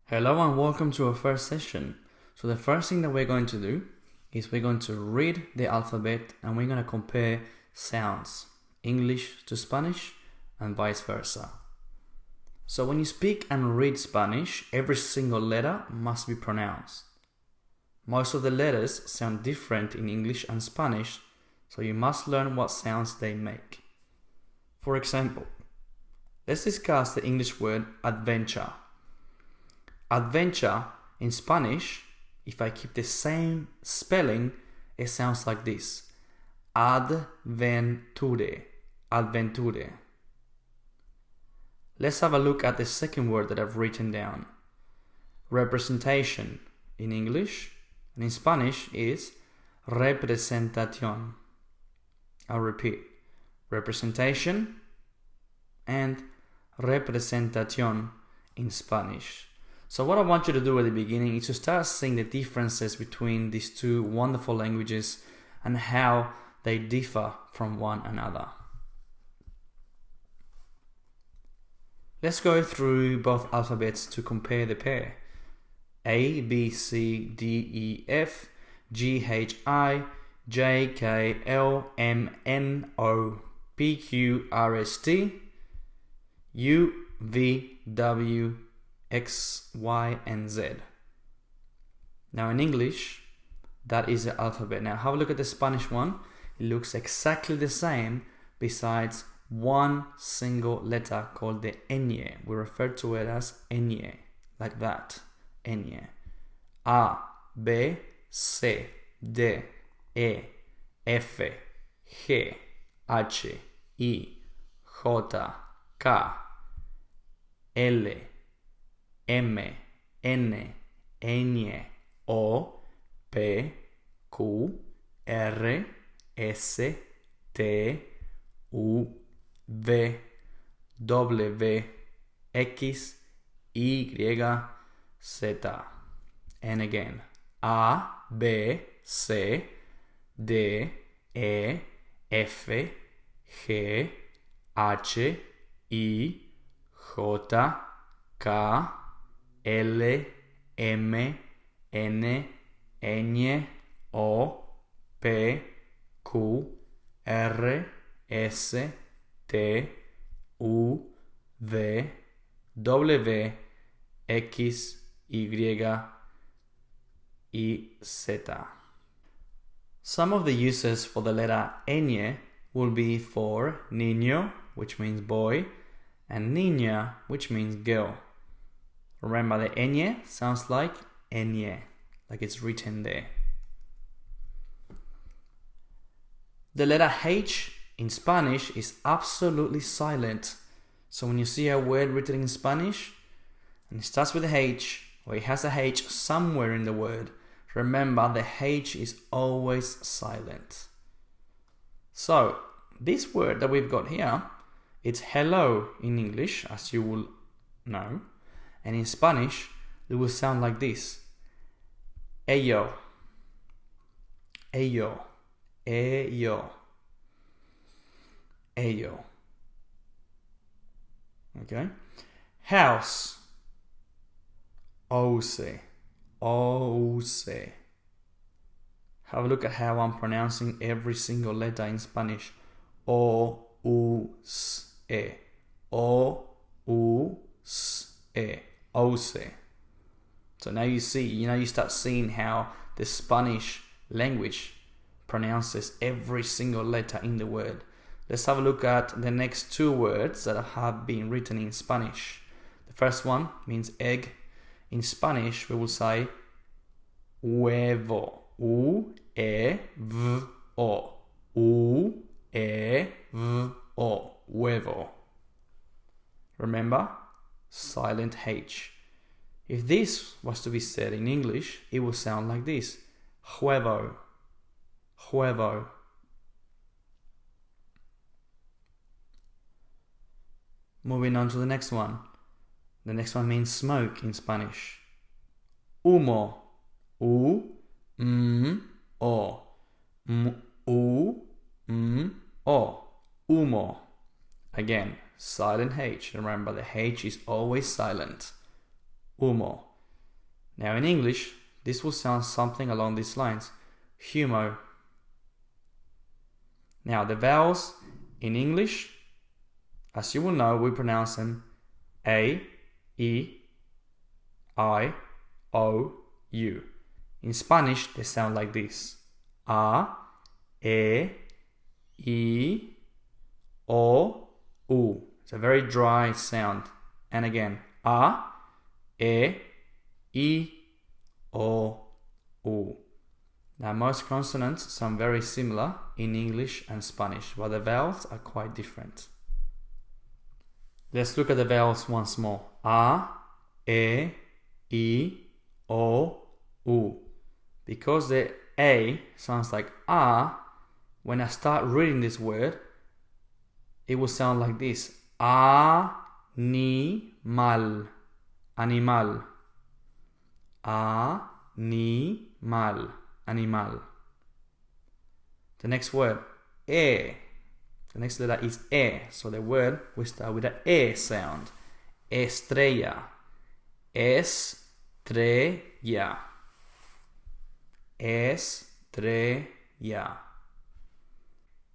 Hello and welcome to our first session. So the first thing that we're going to do is we're going to read the alphabet and we're going to compare sounds, English to Spanish and vice versa. So when you speak and read Spanish, every single letter must be pronounced. Most of the letters sound different in English and Spanish, so you must learn what sounds they make. For example, let's discuss the English word adventure. Adventure in Spanish, if I keep the same spelling, it sounds like this. Adventure. Adventure. Let's have a look at the second word that I've written down. Representation in English and in Spanish is representación. I'll repeat. Representation and representación in Spanish. So what I want you to do at the beginning is to start seeing the differences between these two wonderful languages and how they differ from one another. Let's go through both alphabets to compare the pair. A, B, C, D, E, F, G, H, I, J, K, L, M, N, O, P, Q, R, S, T, U, V, W, X, Y, and Z. Now in English, that is the alphabet. Now have a look at the Spanish one. It looks exactly the same besides one single letter called the ñ. We refer to it as ñ, like that. Ñ. A, B, C, D, E, F, G, H, I, J, K, L, M, N, Ñ, O, P, Q, R, S, T, U, V, W, X, Y, Z. And again, A, B, C, D, E, F, G, H, I, J, K, L, M, N, Ñ, O, P, Q, R, S, T, U, V, W, X, Y, Z. Some of the uses for the letter ñ will be for niño, which means boy, and niña, which means girl. Remember, the ñ sounds like ñ, like it's written there. The letter H in Spanish is absolutely silent. So when you see a word written in Spanish and it starts with a H, or it has a H somewhere in the word, remember the H is always silent. So this word that we've got here, it's hello in English, as you will know. And in Spanish, it will sound like this. Ello. Ello. Ello. Ello. Okay? House. Ose. Ose. Have a look at how I'm pronouncing every single letter in Spanish. O, U, S, E. O, U, S, E. Ose. So now you see, you start seeing how the Spanish language pronounces every single letter in the word. Let's have a look at the next two words that have been written in Spanish. The first one means egg. In Spanish, we will say huevo. U-E-V-O. U-E-V-O. Huevo. Remember? Silent H. If this was to be said in English, it would sound like this. Huevo. Huevo. Moving on to the next one. The next one means smoke in Spanish. Humo. U-M-O. U-M-O. Humo. Again, silent H. Remember, the H is always silent. Humo. Now in English, this will sound something along these lines. Humo. Now the vowels in English, as you will know, we pronounce them A, E, I, O, U. In Spanish, they sound like this. A, E, I, O, U. It's a very dry sound. And again, A, E, I, O, U. Now most consonants sound very similar in English and Spanish, but the vowels are quite different. Let's look at the vowels once more. A, E, I, O, U. Because the A sounds like A, when I start reading this word, it will sound like this. Animal. Animal. Animal. Animal. The next word, E. The next letter is E. So the word will start with the E sound. Estrella. Estrella. Estrella.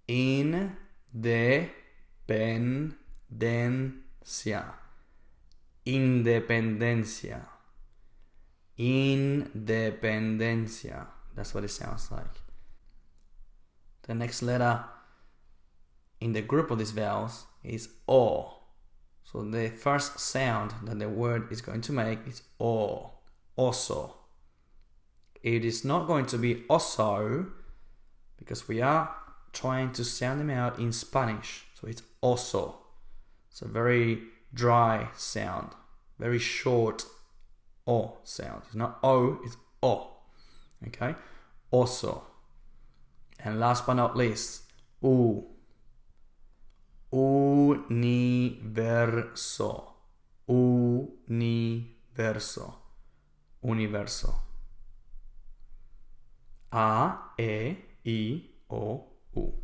Independencia. Independencia. Independencia. That's what it sounds like. The next letter in the group of these vowels is O. So the first sound that the word is going to make is O. Oso. It is not going to be oso because we are trying to sound them out in Spanish. So it's oso. It's a very dry sound. Very short O sound. It's not O, it's O. Okay? Oso. And last but not least, U. Universo. Universo. Universo. A, E, I, O, U.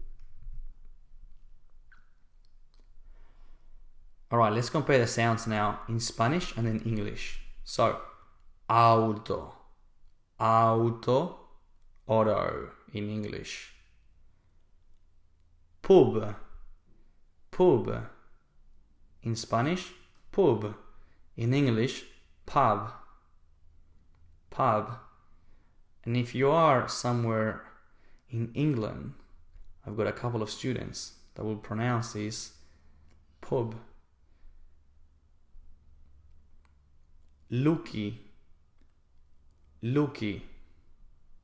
Alright, let's compare the sounds now in Spanish and in English. So, auto. Auto, auto in English. Pub. Pub. In Spanish, pub. In English, pub. Pub. And if you are somewhere in England, I've got a couple of students that will pronounce this pub. Lucky. Lucky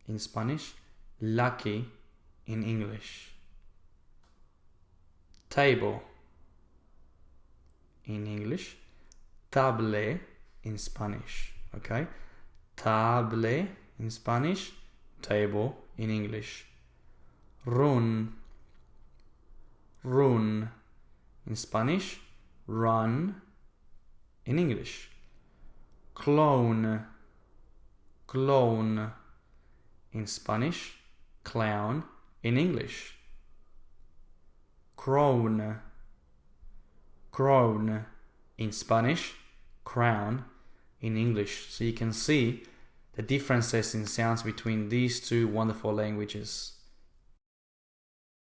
in Spanish, lucky in English. Table in English, table in Spanish. Okay? Table in Spanish, table in English. Run. Run in Spanish, run in English. Clone. Clone in Spanish, clown in English. Crown. Crown in Spanish, crown in English. So you can see the differences in sounds between these two wonderful languages.